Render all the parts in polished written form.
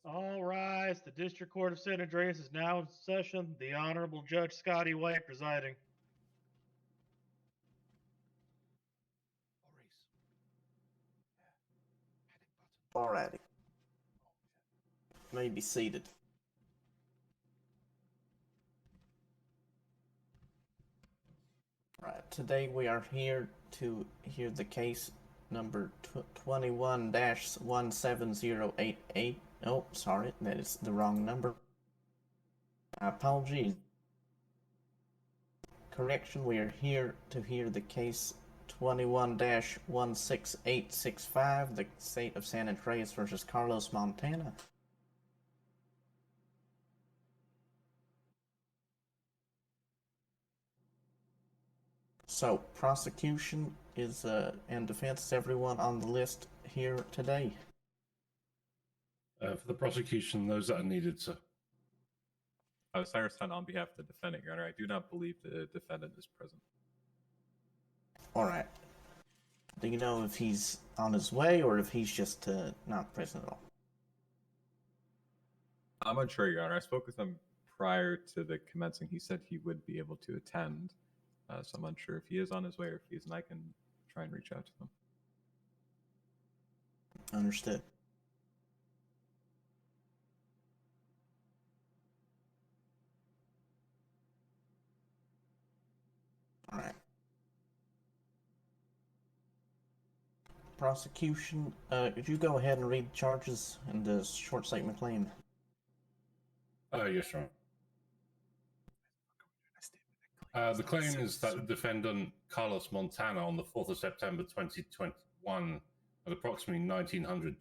All rise. The District Court of San Andreas is now in session. The Honorable Judge Scotty White presiding. Alrighty. You may be seated. Right, today we are here to hear the case number 21-17088. Oh, sorry, that is the wrong number. Apologies. Correction, we are here to hear the case 21-16865, the State of San Andreas versus Carlos, Montana. So, prosecution is and defense, everyone on the list here today? For the prosecution, those that are needed, sir. Cyrus on behalf of the defendant, Your Honor. I do not believe the defendant is present. Alright. Do you know if he's on his way or if he's just not present at all? I'm unsure, Your Honor. I spoke with him prior to the commencing. He said he would be able to attend. So I'm unsure if he is on his way or if he isn't. I can try and reach out to him. Understood. Alright. Prosecution, could you go ahead and read the charges and the short statement claim? Yes, sir. The claim is that the defendant, Carlos Montana, on the 4th of September 2021, at approximately 1900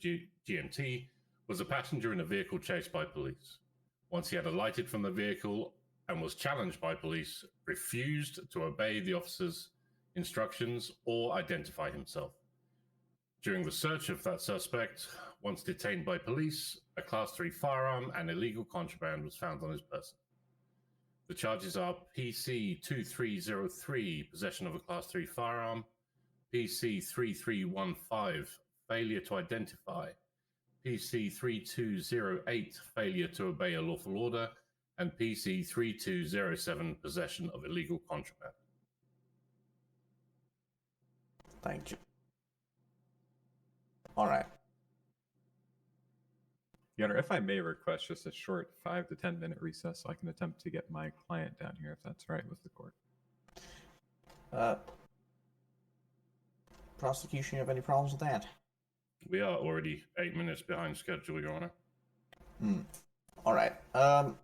GMT, was a passenger in a vehicle chased by police. Once he had alighted from the vehicle and was challenged by police, refused to obey the officer's instructions or identify himself. During the search of that suspect, once detained by police, a Class 3 firearm and illegal contraband was found on his person. The charges are PC 2303, possession of a Class 3 firearm, PC 3315, failure to identify, PC 3208, failure to obey a lawful order, and PC 3207, possession of illegal contraband. Thank you. All right. Your Honor, if I may request just a short 5 to 10 minute recess so I can attempt to get my client down here, if that's right with the court. Prosecution, you have any problems with that? We are already 8 minutes behind schedule, Your Honor. All right. I'll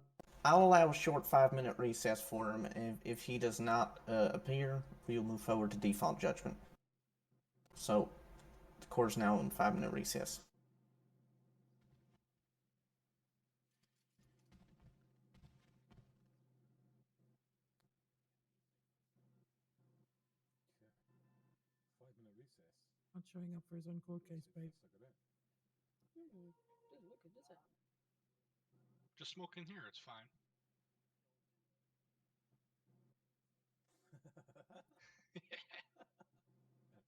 allow a short 5-minute recess for him. If he does not appear, we'll move forward to default judgment. So, the court is now in 5-minute recess. Not showing up for his own court case, babe. Doesn't look good, does it? Just smoke in here, it's fine.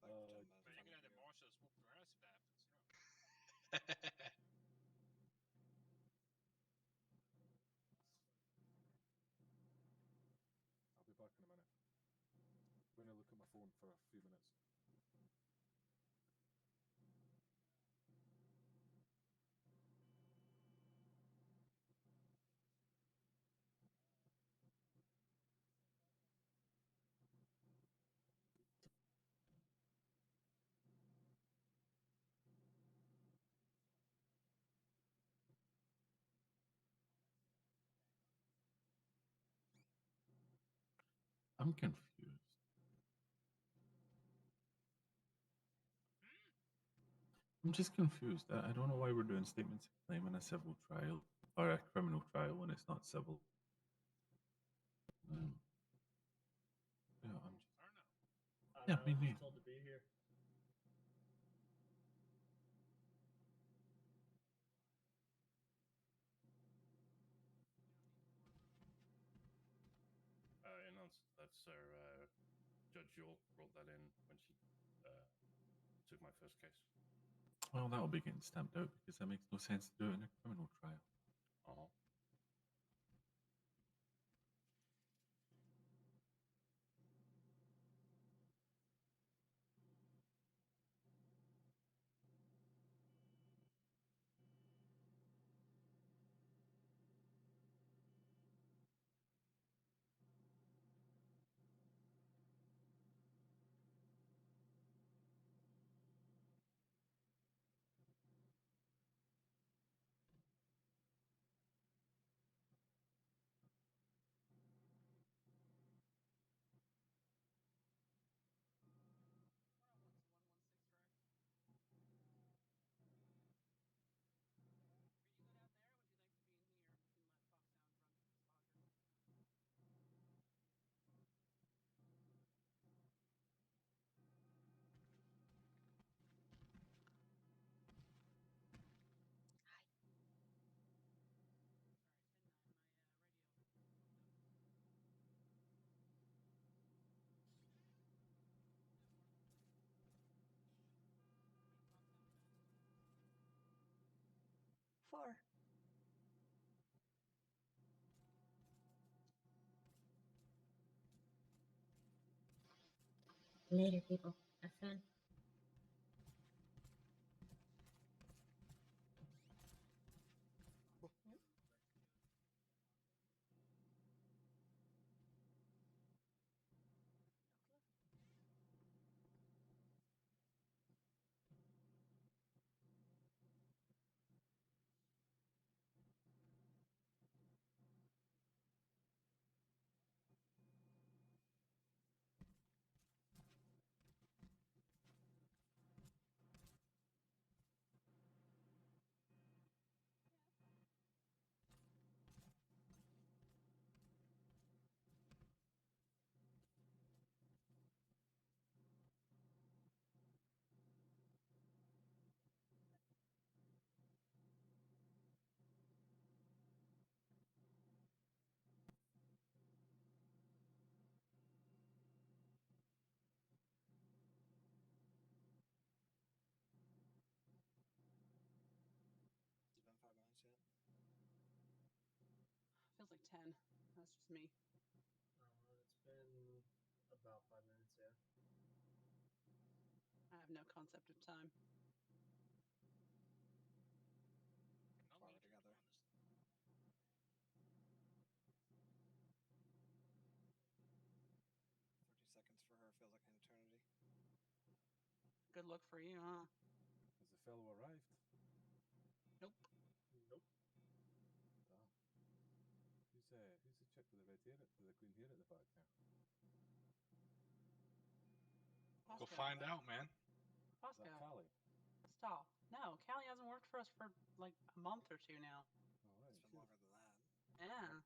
But you can have the marshal smoke the rest if that happens, you know. I'll be back in a minute. I'm going to look at my phone for a few minutes. I'm confused. I'm just confused. I don't know why we're doing statements of claim in a civil trial or a criminal trial when it's not civil. Yeah, I'm just. Yeah, me neither. Told to be here. In answer to that, sir, Judge Yule brought that in when she took my first case. Well, that'll be getting stamped out because that makes no sense to do it in a criminal trial. Uh-huh. Four. Later, people. Have fun. It's been 5 minutes yet. Feels like 10. That's just me. It's been about 5 minutes, yeah. I have no concept of time. No Far need, to be together. honest. 30 seconds for her feels like an eternity. Good luck for you, huh? Has the fellow arrived? Nope. Nope. Damn. Who's the chick with the red hair, with the green hair at the back there? Go Bosco. find out, man. Is that Bosco. Callie? Stop. No, Callie hasn't worked for us for like a month or two now. Oh, right. It's been longer than that. Yeah.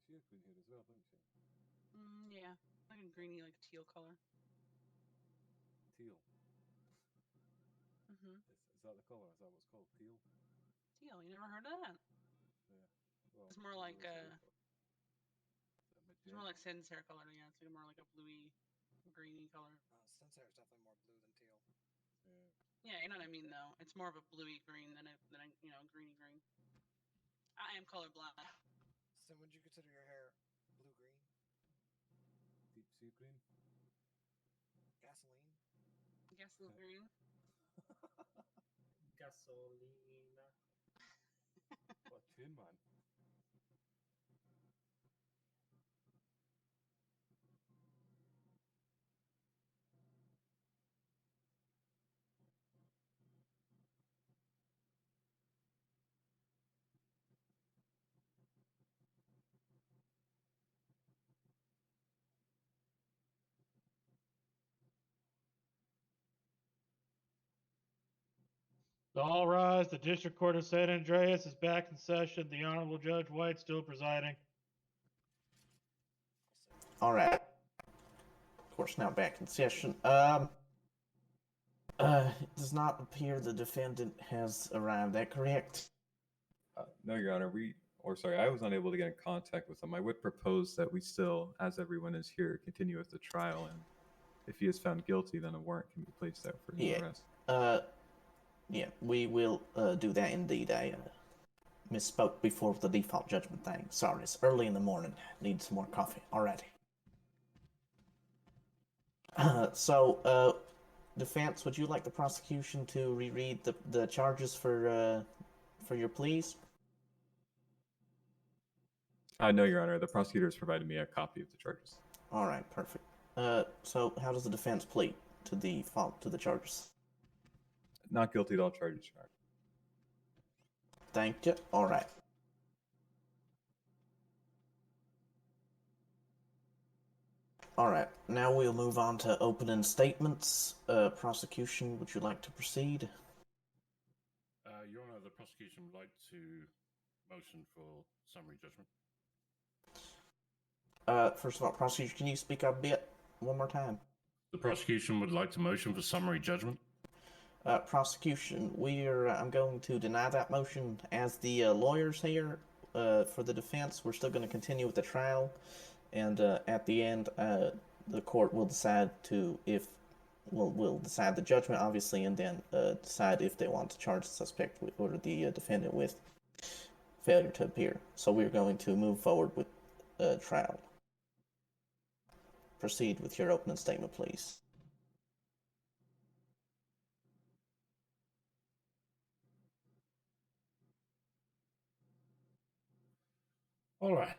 She has green hair as well, doesn't she? Yeah. Like a greeny, like teal color. Teal. Mm-hmm. Is that the colour? Is that what's called? Teal? Teal. You never heard of that? Yeah. Well, It's more there's like always a word for it. Is it it's more like magenta? Sin's hair color. Yeah, it's like more like a bluey, greeny color. Sincere is definitely more blue than teal. Yeah. Yeah, you know what I mean though. It's more of a bluey green than a greeny green. I am colorblind. Sin, would you consider your hair blue-green? Deep sea green? Gasoline? Gasoline green. Gasolina. What a tune, man. All rise. The District Court of San Andreas is back in session. The Honorable Judge White still presiding. All right. Of course, now back in session. It does not appear the defendant has arrived. That correct? No, Your Honor. I was unable to get in contact with him. I would propose that we still, as everyone is here, continue with the trial, and if he is found guilty, then a warrant can be placed out for his Yeah. arrest. Yeah, we will do that indeed. I misspoke before the default judgment thing. Sorry, it's early in the morning. Need some more coffee. Alrighty. Defense, would you like the prosecution to reread the charges for your pleas? No, Your Honor. The prosecutor has provided me a copy of the charges. All right, perfect. So how does the defense plead to the charges? Not guilty to all charges, Your Honor. Thank you. All right. All right. Now we'll move on to opening statements. Prosecution, would you like to proceed? Your Honor, the prosecution would like to motion for summary judgment. First of all, prosecution, can you speak up a bit one more time? The prosecution would like to motion for summary judgment. Prosecution, I'm going to deny that motion. As the lawyers here for the defense, we're still going to continue with the trial, and at the end, the court will decide will decide the judgment, obviously, and then decide if they want to charge the suspect or the defendant with failure to appear. So we're going to move forward with trial. Proceed with your opening statement, please. All right.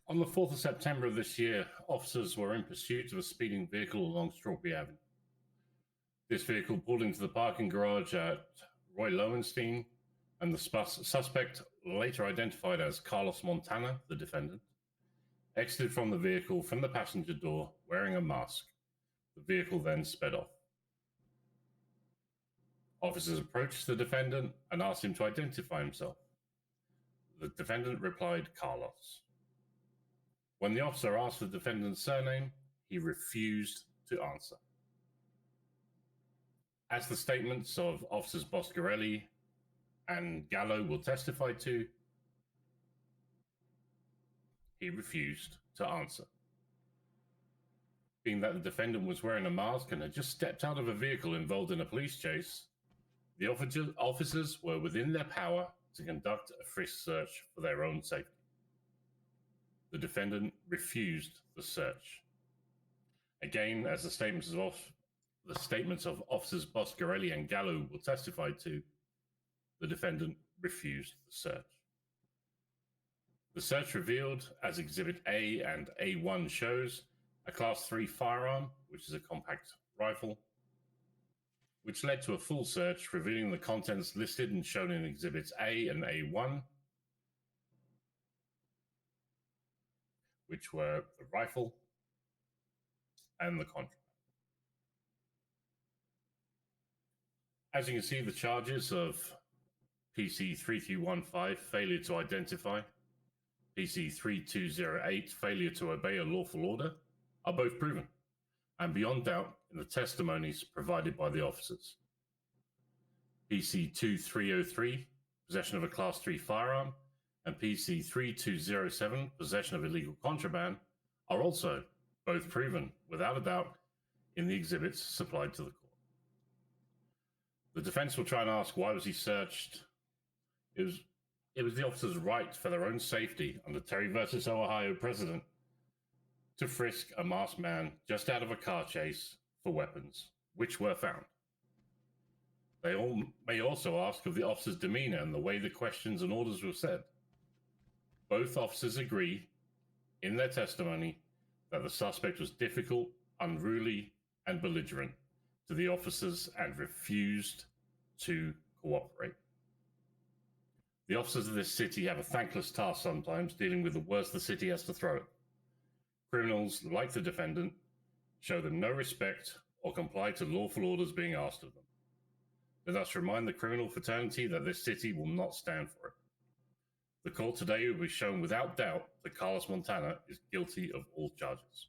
On the 4th of September of this year, officers were in pursuit of a speeding vehicle along Strawberry Avenue. This vehicle pulled into the parking garage at Roy Lowenstein, and the suspect, later identified as Carlos Montana, the defendant, exited from the vehicle from the passenger door wearing a mask. The vehicle then sped off. Officers approached the defendant and asked him to identify himself. The defendant replied, Carlos. When the officer asked the defendant's surname, he refused to answer. As the statements of Officers Boscarelli and Gallow will testify to, he refused to answer. Being that the defendant was wearing a mask and had just stepped out of a vehicle involved in a police chase, the officers were within their power to conduct a frisk search for their own safety. The defendant refused the search. Again, as the statements of Officers Boscarelli and Gallow will testify to, the defendant refused the search. The search revealed, as Exhibit A and A1 shows, a Class 3 firearm, which is a compact rifle, which led to a full search revealing the contents listed and shown in Exhibits A and A1, which were the rifle and the contraband. As you can see, the charges of PC 3315, failure to identify, PC 3208, failure to obey a lawful order, are both proven, and beyond doubt in the testimonies provided by the officers. PC 2303, possession of a Class 3 firearm, and PC 3207, possession of illegal contraband, are also both proven, without a doubt, in the exhibits supplied to the court. The defense will try and ask, why was he searched? It was the officer's right for their own safety under Terry versus Ohio precedent to frisk a masked man just out of a car chase for weapons, which were found. They may also ask of the officer's demeanor and the way the questions and orders were said. Both officers agree in their testimony that the suspect was difficult, unruly, and belligerent to the officers and refused to cooperate. The officers of this city have a thankless task sometimes, dealing with the worst the city has to throw it. Criminals, like the defendant, show them no respect or comply to lawful orders being asked of them. Let us remind the criminal fraternity that this city will not stand for it. The court today will be shown without doubt that Carlos Montana is guilty of all charges.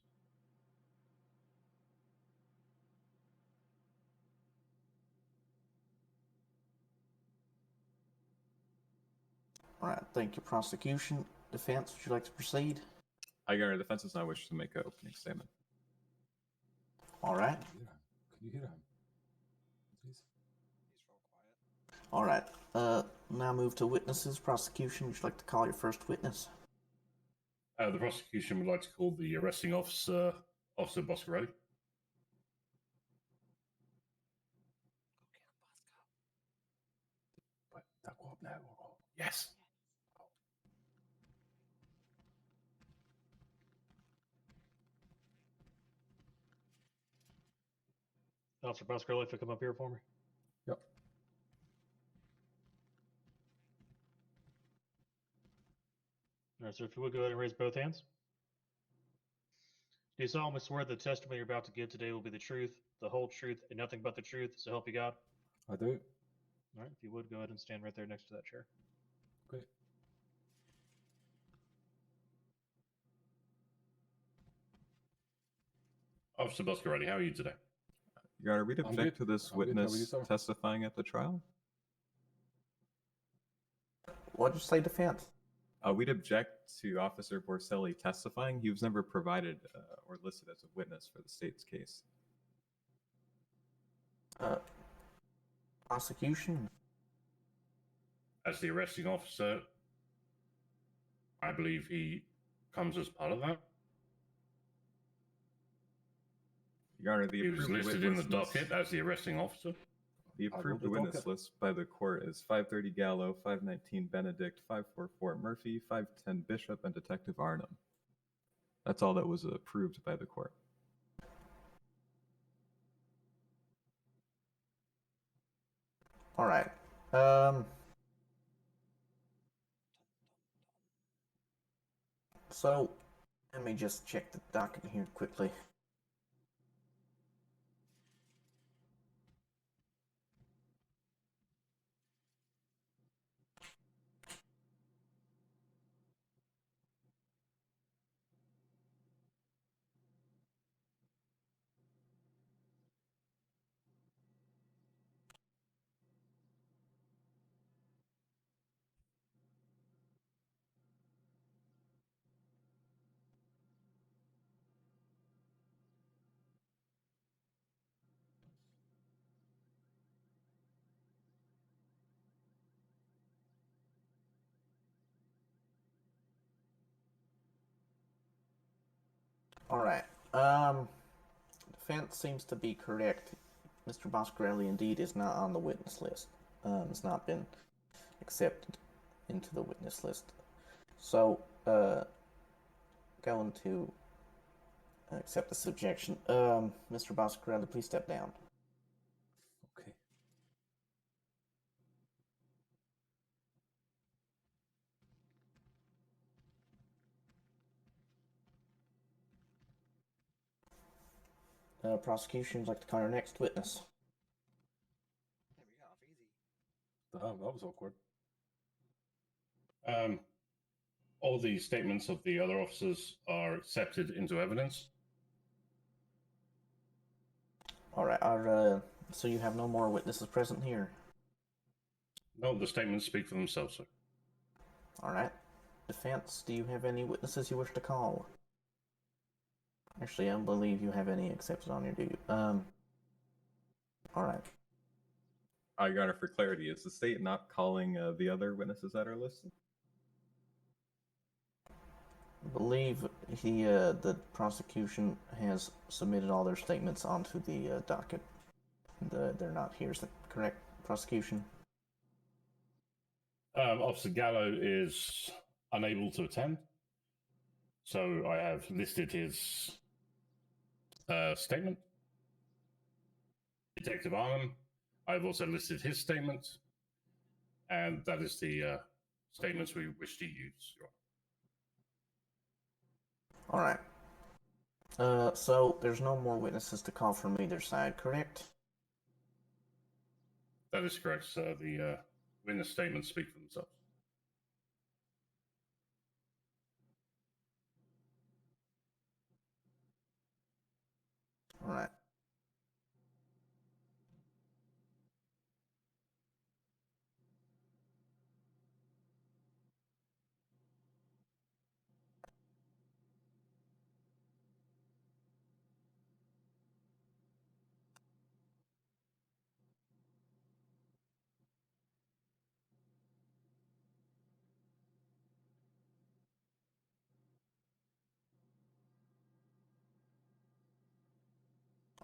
All right, thank you, prosecution. Defense, would you like to proceed? Your Honor, the defense does not wish to make an opening statement. All right. Can you hear him? Please? All right. Now move to witnesses. Prosecution, would you like to call your first witness? The prosecution would like to call the arresting officer, Officer Boscarelli. Yes. Officer Boscarelli, if you come up here for me. Yep. All right, sir, if you would go ahead and raise both hands. Do you solemnly swear that the testimony you're about to give today will be the truth, the whole truth, and nothing but the truth, so help you God? I do. All right, if you would go ahead and stand right there next to that chair. Okay. Officer Boscarelli, how are you today? Your Honor, we'd I'm object good. to this I'm good. How are you, witness sir? testifying at the trial. What'd you say, defense? We'd object to Officer Borselli testifying. He was never provided or listed as a witness for the state's case. Prosecution? As the arresting officer, I believe he comes as part of that. Your Honor, the He was approved listed in the witness list- docket as the arresting officer. The I approved wrote the witness docket. list by the court is 530 Gallow, 519 Benedict, 544 Murphy, 510 Bishop, and Detective Arnom. That's all that was approved by the court. All right. So, let me just check the docket here quickly. All right. Defense seems to be correct. Mr. Boscarelli indeed is not on the witness list. Has not been accepted into the witness list. So, going to accept this objection. Mr. Boscarelli, please step down. Okay. Prosecution would like to call your next witness. Damn, you got off easy. That was awkward. All the statements of the other officers are accepted into evidence. All right. So you have no more witnesses present here. No, the statements speak for themselves, sir. All right. Defense, do you have any witnesses you wish to call? Actually, I don't believe you have any accepted on your do. All right. Your Honor, for clarity, is the state not calling the other witnesses that are listed? I believe the prosecution has submitted all their statements onto the docket. They're not here. Is that correct, prosecution? Officer Gallow is unable to attend, so I have listed his statement. Detective Arnom, I've also listed his statement, and that is the statements we wish to use, Your Honor. All right. So there's no more witnesses to call from either side, correct? That is correct, sir. The witness statements speak for themselves. All right.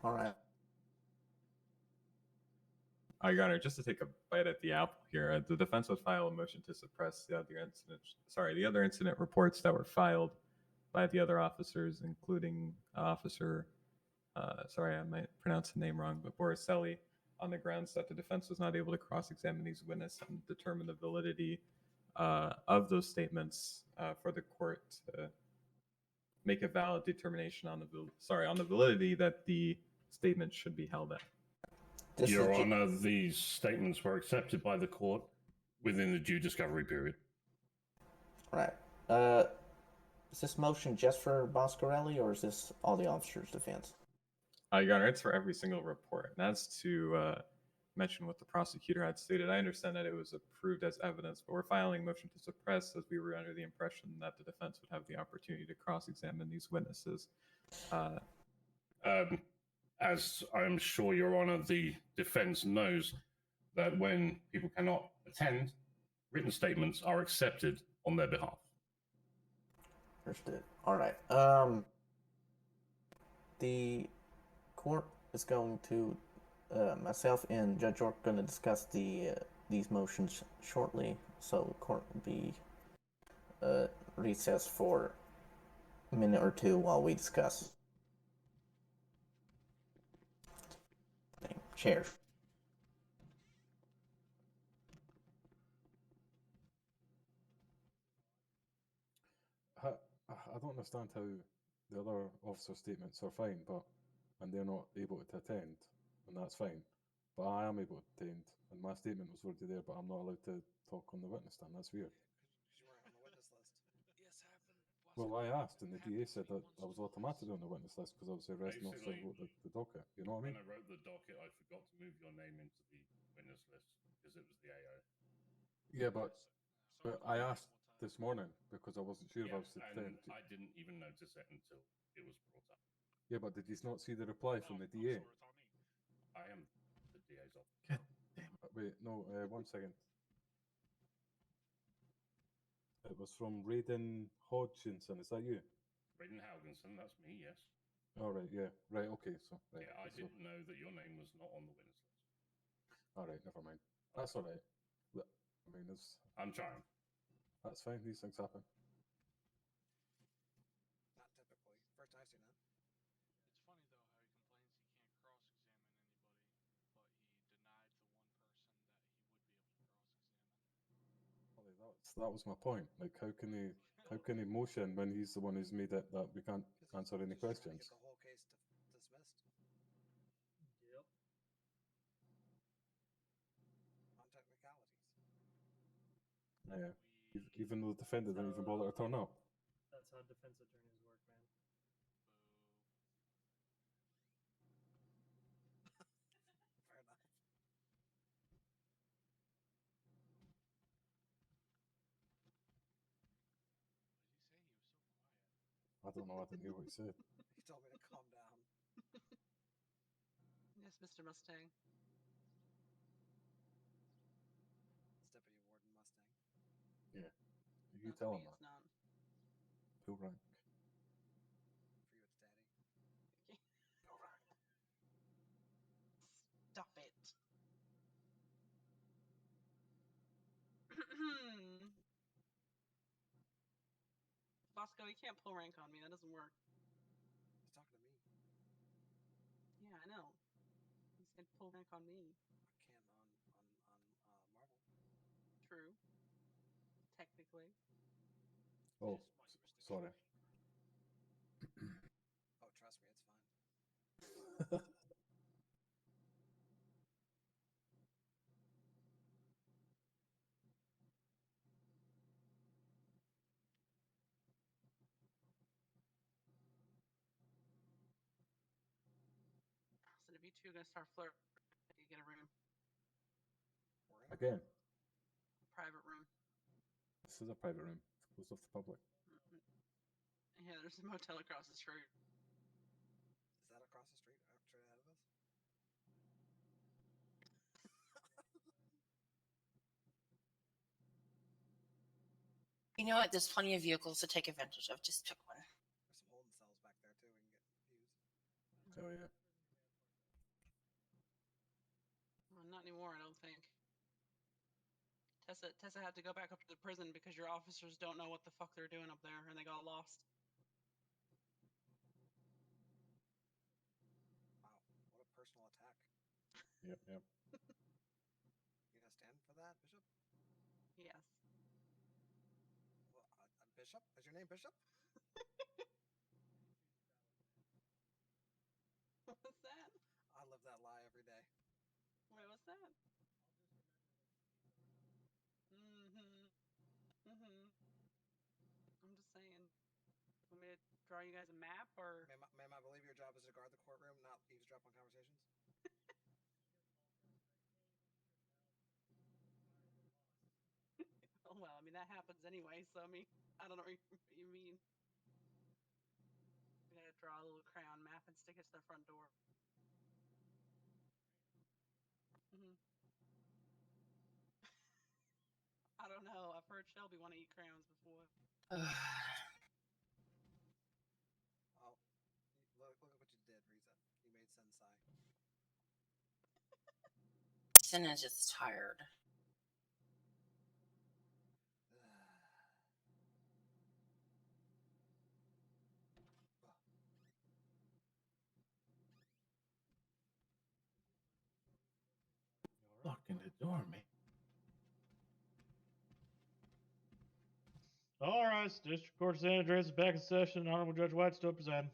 All right. Your Honor, just to take a bite at the apple here, the defense would file a motion to suppress the other incident reports that were filed by the other officers, including Officer, sorry, I might pronounce the name wrong, but Boriselli, on the grounds that the defense was not able to cross-examine these witnesses and determine the validity of those statements for the court to make a valid determination on the validity that the statements should be held at. Your Honor, these statements were accepted by the court within the due discovery period. Right. Is this motion just for Boscarelli, or is this all the officers' defense? Your Honor, it's for every single report. And that's to mention what the prosecutor had stated. I understand that it was approved as evidence, but we're filing a motion to suppress as we were under the impression that the defense would have the opportunity to cross-examine these witnesses. As I'm sure Your Honor, the defense knows that when people cannot attend, written statements are accepted on their behalf. Understood. All right. The court is going to, myself and Judge York are going to discuss these motions shortly, so the court will be recessed for a minute or two while we discuss. Chair. I don't understand how the other officer statements are fine, and they're not able to attend, and that's fine. But I am able to attend, and my statement was already there, but I'm not allowed to talk on the witness stand. That's weird. Because you weren't on the witness list. Yes, happened. Well, I asked, and the DA said that I was automatically on the witness list because I was the arresting officer who wrote the docket. You know what I mean? When I wrote the docket, I forgot to move your name into the witness list because it was the AO. Yeah, but I asked this morning because I wasn't sure if I was to and attend. I didn't even notice it until it was brought up. Yeah, but did you not see the reply from the DA? I am the DA's office. God damn it. Wait, no, 1 second. It was from Raiden Haugensen. Is that you? Raiden Haugensen, that's me, yes. All right, yeah, right, okay, so right. Yeah, I okay, didn't know that your name was not on the witness list. All right, never mind. That's all right. I mean, I'm trying. that's fine. These things happen. Not typically. First I've seen it. It's funny though how he complains he can't cross-examine anybody, but he denied the one person that he would be able to cross-examine. That was my point. Like, how can he motion when he's the one who's made it that we can't answer any questions? Get the whole case dismissed. Yep. On technicalities. Yeah. Even though the defendant didn't even bother to turn up. That's how defense attorneys work, man. Fair enough. I don't know. I didn't hear what he said. He told me to calm down. Yes, Mr. Mustang. It's Deputy Warden Mustang. Yeah. You Not tell me, him that. it's not. Full rank. For you, it's Daddy. Full rank. Stop it. Bosco, you can't pull rank on me. That doesn't work. He's talking to me. Yeah, I know. He said pull rank on me. I can on Marvel. True. Technically. Oh, sorry. Oh, trust me, it's fine. So if you two are gonna start flirting, you get a room, We're in. Again, private room. this is a private room. It's closed off the public. Yeah, there's a motel across the street. Is that across the street? Straight ahead of us? You know what? There's plenty of vehicles to take advantage of. Just pick one. There's some holding cells back there too. We can get views. Oh yeah. anymore, I don't think. Tessa had to go back up to the prison because your officers don't know what the fuck they're doing up there, and they got lost. Wow, what a personal attack. Yep, yep. You gonna stand for that, Bishop? Yes. Well, Bishop? Is your name Bishop? What's that? I live that lie every day. Wait, what's that? I'm just saying. Want me to draw you guys a map, or? Ma'am, I believe your job is to guard the courtroom, not eavesdrop on conversations. Oh, well, I mean, that happens anyway, so I mean, I don't know what you mean. I gotta draw a little crayon map and stick it to the front door. I don't know. I've heard Shelby want to eat crayons before. Oh, look at what you did, Riza. You made Sensei. Sin is just tired. Locking the door, man. All right, District Court of San Andreas is back in session. Honorable Judge White still presiding.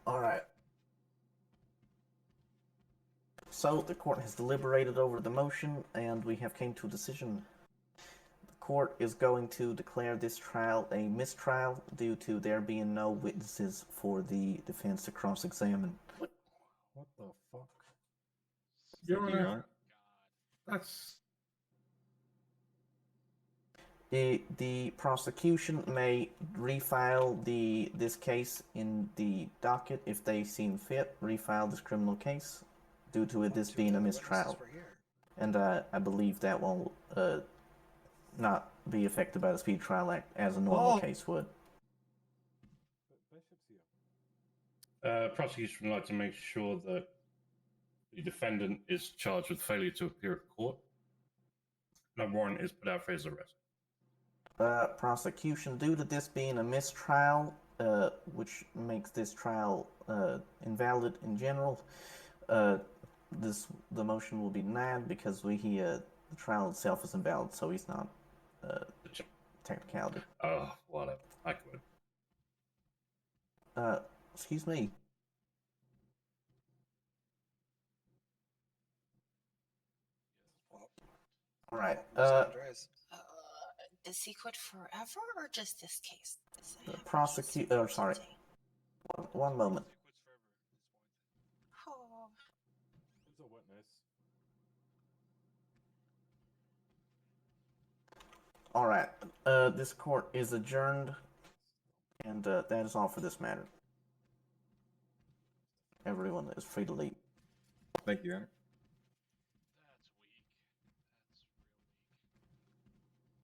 All right. So the court has deliberated over the motion, and we have came to a decision. The court is going to declare this trial a mistrial due to there being no witnesses for the defense to cross-examine. What the fuck? Your Thank you, Your Honor. Honor. That's The prosecution may refile this case in the docket if they seem fit. Refile this criminal case due to this being a mistrial, and I believe that will not be affected by the Speed Trial Act as a normal case would. But Bishop's here. prosecution would like to make sure that the defendant is charged with failure to appear at court. No warrant is put out for his arrest. Prosecution, due to this being a mistrial, which makes this trial invalid in general, the motion will be denied because the trial itself is invalid, so he's not technicality. Oh, whatever. I quit. Excuse me. All right. Andreas. Does he quit forever or just this case? Sorry. One moment. Oh. There's a witness. All right. This court is adjourned, and that is all for this matter. Everyone is free to leave. Thank you, Your Honor.